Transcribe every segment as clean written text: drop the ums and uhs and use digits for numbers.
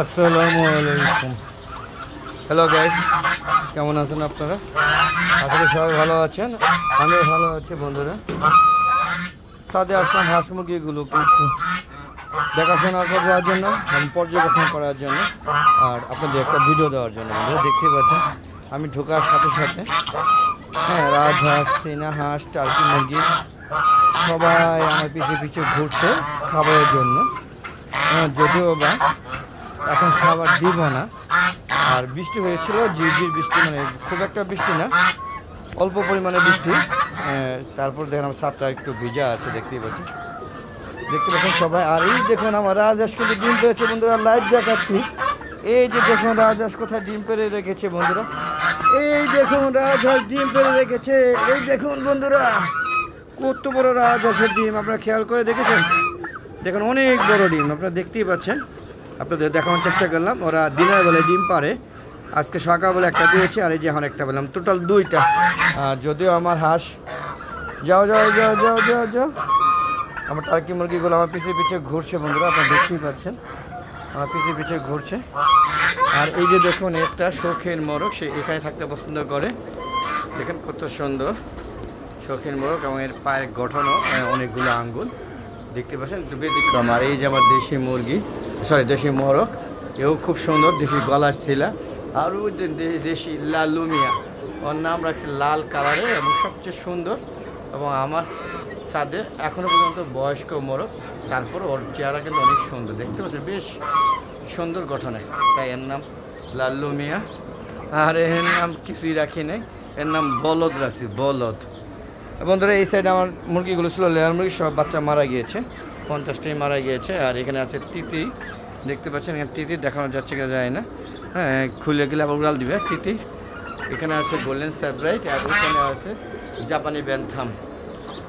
আসসালামু আলাইকুম। Hello guys, কেমন আছেন আপনারা? আসলে সবাই ভালো আছেন, আমিও ভালো আছি। বন্ধুরা, ছাদে আসলাম হাঁস মুরগিগুলোকে একটু দেখাশোনা করার জন্য এবং পর্যবেক্ষণ করার জন্য, আর আপনাদের একটা ভিডিও দেওয়ার জন্য। বন্ধুরা, দেখতে পাচ্ছেন আমি ঢোকার সাথে সাথে রাজহাঁস, চীনা হাঁস, টার্কি মুরগি সবাই আমার পিছিয়ে পিছিয়ে ঘুরছে খাবারের জন্য। যদিও বা এখন খাবার দিব না, আর বৃষ্টি হয়েছিল, ঝিরঝির বৃষ্টি, মানে খুব একটা বৃষ্টি না, অল্প পরিমাণে বৃষ্টি। তারপর দেখেন আমার ছাদটা একটু ভিজা আছে, দেখতে পাচ্ছেন সবাই। আর এই দেখুন আমার রাজহাঁস কিন্তু ডিম পেয়েছে বন্ধুরা, লাইভ দেখাচ্ছি। এই যে দেখুন রাজহাঁস কোথায় ডিম পেড়ে রেখেছে বন্ধুরা, এই দেখুন রাজহাঁস ডিম পেড়ে রেখেছে। এই দেখুন বন্ধুরা, কত বড় রাজহাঁসের ডিম, আপনারা খেয়াল করে দেখেছেন? দেখুন অনেক বড় ডিম, আপনারা দেখতেই পাচ্ছেন। আপনাদের দেখানোর চেষ্টা করলাম। ওরা দিনের বেলা ডিম পারে, আজকে সকালবেলা একটা দিয়েছে, আর এই যে এখন একটা পেলাম, টোটাল দুইটা। যদিও আমার হাঁস, যাও যাও যাও যাও যাও যাও, আমার টার্কি মুরগিগুলো আমার পিছিয়ে পিছিয়ে ঘুরছে বন্ধুরা, আপনারা দেখতেই পাচ্ছেন আমার পিছিয়ে পিছিয়ে ঘুরছে। আর এই যে দেখুন একটা শৌখিন মোরগ, সে এখানে থাকতে পছন্দ করে। দেখেন কত সুন্দর শৌখিন মোরগ, এবং এর পায়ের গঠনও অনেকগুলো আঙ্গুল, দেখতে পাচ্ছেন, একটু ব্যতিক্রম। আর এই যে আমার দেশি মুরগি, দেশি মোরগ, এও খুব সুন্দর, দেশি গলার ছিলা। আর ওই দেশি লালু মিয়া, ওর নাম রাখছে লাল কালারের এবং সবচেয়ে সুন্দর। এবং আমার ছাদে এখনো পর্যন্ত বয়স্ক মোরগ, তারপর ওর চেহারা কিন্তু অনেক সুন্দর, দেখতে পাচ্ছেন, বেশ সুন্দর গঠনে, তাই এর নাম লাল্লু মিয়া। আর এর নাম কিছুই রাখি নাই, এর নাম বলদ রাখছি, বলদ। বন্ধুরা, এই সাইডে আমার মুরগিগুলো ছিল লেয়ার মুরগি, সব বাচ্চা মারা গিয়েছে, 50টাই মারা গিয়েছে। আর এখানে আছে তিতি, দেখতে পাচ্ছেন, এখানে তিতি দেখানো যাচ্ছে কিনা যায় না, খুলে গেলে আবার উড়াল দিবে তিতি। এখানে আছে গোল্ডেন স্যাপ্রাইট, আর ওখানে আছে জাপানি ব্যান্থাম।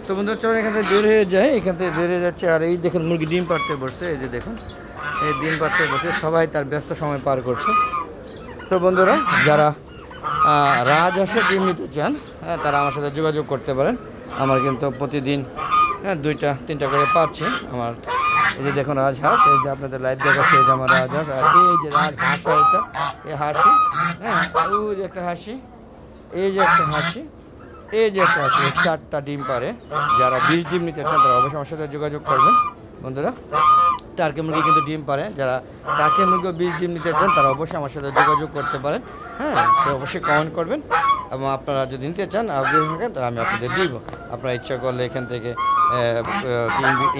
তো বন্ধুরা, চলুন এখান থেকে বের হয়ে যায়, এখান থেকে বের হয়ে যাচ্ছে। আর এই দেখুন মুরগি ডিম পাড়তে বসছে, এই যে দেখুন এই ডিম পাড়তে বসে সবাই তার ব্যস্ত সময় পার করছে। তো বন্ধুরা, যারা রাজহাঁসের ডিম নিতে চান, তারা আমার সাথে যোগাযোগ করতে পারেন। আমার কিন্তু প্রতিদিন 2-3টা করে পাচ্ছে আমার। এই যে দেখুন রাজহাঁস, এই যে আপনাদের লাইভ দেখাচ্ছে, এই যে আমার রাজহাঁস। আর এই যে রাজহাঁস, এটা এই হাসি, ওই যে একটা হাসি, এই যে একটা হাসি, এই যে একটা হাসি, 4টা ডিম পারে। যারা 20 ডিম নিতে চান তারা অবশ্যই আমার সাথে যোগাযোগ করবেন বন্ধুরা। টার্কি মুরগি কিন্তু ডিম পারে, যারা টার্কি মুরগি 20 ডিম নিতে চান তারা অবশ্যই আমার সাথে যোগাযোগ করতে পারেন। সে অবশ্যই কমেন্ট করবেন, এবং আপনারা যদি নিতে চান আগ্রহী থাকেন তাহলে আমি আপনাদের দিব। আপনারা ইচ্ছা করলে এখান থেকে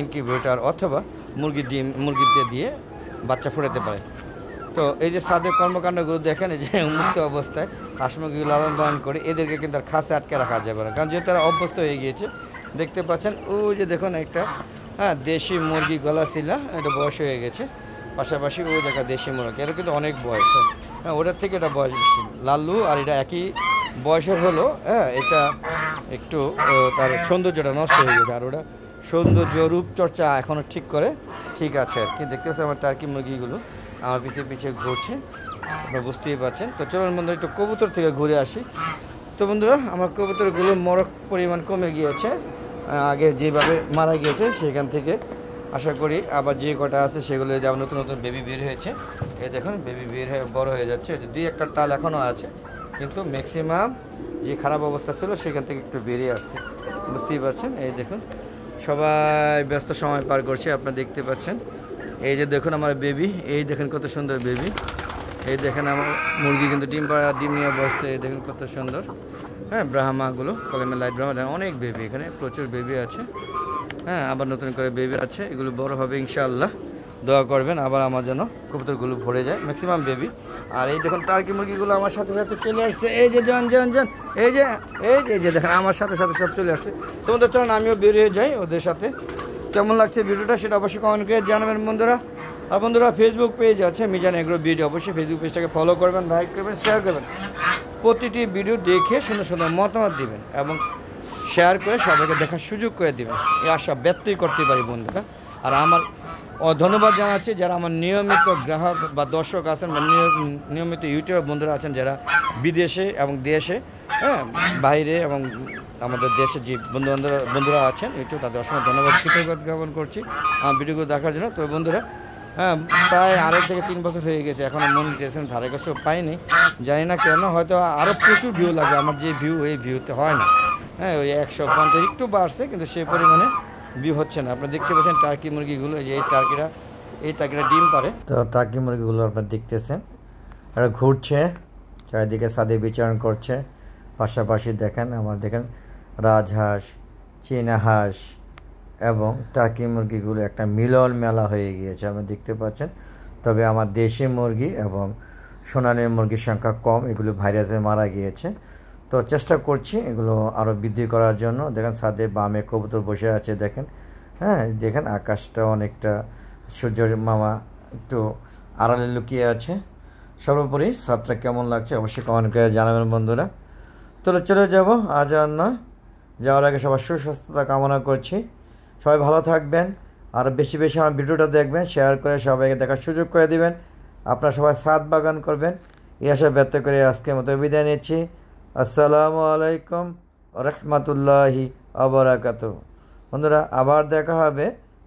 ইনকিউবেটর অথবা মুরগিতে দিয়ে বাচ্চা ফুটাতে পারে। তো এই যে ছাদের কর্মকাণ্ডগুলো দেখেন, এই যে উন্মুক্ত অবস্থায় হাঁস মুরগি লালন পালন করে, এদেরকে কিন্তু আর খাঁচে আটকে রাখা যাবে না, কারণ যেহেতু তারা অভ্যস্ত হয়ে গিয়েছে। দেখতে পাচ্ছেন ওই যে দেখুন একটা দেশি মুরগি গলা ছিলা, এটা বয়স হয়ে গেছে। পাশাপাশি ওই দেখা দেশি মুরগি, এটা কিন্তু অনেক বয়স, ওটার থেকে এটা বয়স বেশি। লাল্লু আর এটা একই বয়সের হলো, এটা একটু তার সৌন্দর্যটা নষ্ট হয়ে গেছে, আর ওটা সৌন্দর্য রূপচর্চা এখনও ঠিক আছে আর কি। দেখতে পাচ্ছেন আমার টার্কি মুরগিগুলো আমার পিছিয়ে পিছিয়ে ঘুরছে, আপনারা বুঝতেই পারছেন। তো চলুন বন্ধুরা, একটু কবুতর থেকে ঘুরে আসি। তো বন্ধুরা, আমার কবুতরগুলো মরক পরিমাণ কমে গিয়েছে, আগে যেভাবে মারা গিয়েছে সেখান থেকে আশা করি আবার যে কটা আছে সেগুলো যেমন নতুন নতুন বেবি বের হয়েছে। এই দেখুন বেবি বের হয়ে বড় হয়ে যাচ্ছে, 2-1টা টাল এখনও আছে, কিন্তু ম্যাক্সিমাম যে খারাপ অবস্থা ছিল সেখান থেকে একটু বেরিয়ে আসছে, বুঝতেই পারছেন। এই দেখুন সবাই ব্যস্ত সময় পার করছে, আপনারা দেখতে পাচ্ছেন। এই যে দেখুন আমার বেবি, এই দেখেন কত সুন্দর বেবি। এই দেখেন আমার মুরগি কিন্তু ডিম নিয়ে বসছে, এই দেখুন কত সুন্দর। ব্রাহ্মাগুলো, কলমের লাইট ব্রাহ্মা, অনেক বেবি, এখানে প্রচুর বেবি আছে। আবার নতুন করে বেবি আছে, এগুলো বড় হবে ইনশাআল্লাহ, দোয়া করবেন আবার আমার জন্য কবুতরগুলো ভরে যায়, ম্যাক্সিমাম বেবি। আর এই দেখুন টার্কি মুরগিগুলো আমার সাথে সাথে চলে আসছে, এই যে জন, এই যে দেখেন আমার সাথে সাথে সব চলে আসছে। তোমাদের চলুন আমিও বেরিয়ে যাই ওদের সাথে। কেমন লাগছে ভিডিওটা সেটা অবশ্যই কমেন্ট করে জানাবেন বন্ধুরা। আর বন্ধুরা, ফেসবুক পেজ আছে মিজান এগ্রো ভিডিও, অবশ্যই ফেসবুক পেজটাকে ফলো করবেন, লাইক করবেন, শেয়ার করবেন। প্রতিটি ভিডিও দেখে সুন্দর সুন্দর মতামত দিবেন এবং শেয়ার করে সবাইকে দেখার সুযোগ করে দেবেন, এই আশা ব্যক্তই করতে পারি বন্ধুরা। আর আমার ধন্যবাদ জানাচ্ছি যারা আমার নিয়মিত গ্রাহক বা দর্শক আছেন, বা নিয়মিত ইউটিউবার বন্ধুরা আছেন, যারা বিদেশে এবং দেশে, বাইরে এবং আমাদের দেশে যে বন্ধুরা আছেন ইউটিউব, তাদের অসংখ্য ধন্যবাদ কৃতজ্ঞতা জ্ঞাপন করছি আমার ভিডিওগুলো দেখার জন্য। তো বন্ধুরা, হ্যাঁ, প্রায় 2.5 থেকে 3 বছর হয়ে গেছে, এখনও মনিটাইজেশন ধারে কাছেও পাইনি। জানি না কেন, হয়তো আরও প্রচুর ভিউ লাগে, আমার যে ভিউ এই ভিউতে হয় না। হ্যাঁ, ওই 150 একটু বাড়ছে, কিন্তু সেই পরিমাণে ভিউ হচ্ছে না। আপনারা দেখতে পাচ্ছেন টার্কি মুরগিগুলো, এই যে এই টার্কিরা ডিম পারে। তো টার্কি মুরগিগুলো আপনারা দেখতেছেন, আর ঘুরছে চারিদিকে, ছাদে বিচরণ করছে। পাশাপাশি দেখেন রাজহাঁস, চীনা হাঁস এবং টার্কি মুরগিগুলো একটা মিলন মেলা হয়ে গিয়েছে, আপনি দেখতে পাচ্ছেন। তবে আমার দেশি মুরগি এবং সোনালী মুরগির সংখ্যা কম, এগুলো ভাইরাসে মারা গিয়েছে। তো চেষ্টা করছি এগুলো আরও বৃদ্ধি করার জন্য। দেখেন ছাদে বামে কবুতর বসে আছে, দেখেন। হ্যাঁ, দেখেন আকাশটা অনেকটা, সূর্যের মামা একটু আড়ালে লুকিয়ে আছে। সর্বোপরি ছাদটা কেমন লাগছে অবশ্যই কমেন্ট করে জানাবেন বন্ধুরা। চলে যাব, আজ আর নয়, যাওয়ার আগে সবার সুস্বাস্থ্যতা কামনা করছি। সবাই ভালো থাকবেন, আর বেশি বেশি আমার ভিডিওটা দেখবেন, শেয়ার করে সবাইকে দেখার সুযোগ করে দিবেন। আপনারা সবাই ছাদ বাগান করবেন, এই আশা ব্যক্ত করে আজকের মতো বিদায় নিচ্ছি। আসসালামু আলাইকুম রহমতুল্লাহি আবরাকাতুহু। বন্ধুরা, আবার দেখা হবে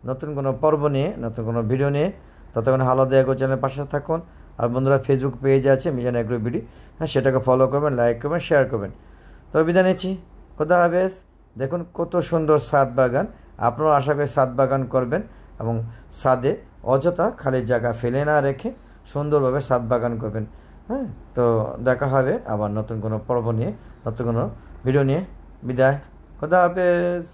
নতুন কোনো পর্ব নিয়ে, নতুন কোনো ভিডিও নিয়ে। ততক্ষণ হালাদা এগ্রো চ্যানেলের পাশে থাকুন। আর বন্ধুরা, ফেসবুক পেজ আছে মিজান এগ্রো বিডি, হ্যাঁ, সেটাকে ফলো করবেন, লাইক করবেন, শেয়ার করবেন। তবে বিদায় নিচ্ছি, খোদা হাফেজ। দেখুন কত সুন্দর ছাদ বাগান, আপনারাও আশা করি ছাদ বাগান করবেন এবং ছাদে অযথা খালি জায়গা ফেলে না রেখে সুন্দরভাবে ছাদ বাগান করবেন। হ্যাঁ, তো দেখা হবে আবার নতুন কোনো পর্ব নিয়ে, নতুন কোনো ভিডিও নিয়ে। বিদায়, খোদা হাফেজ।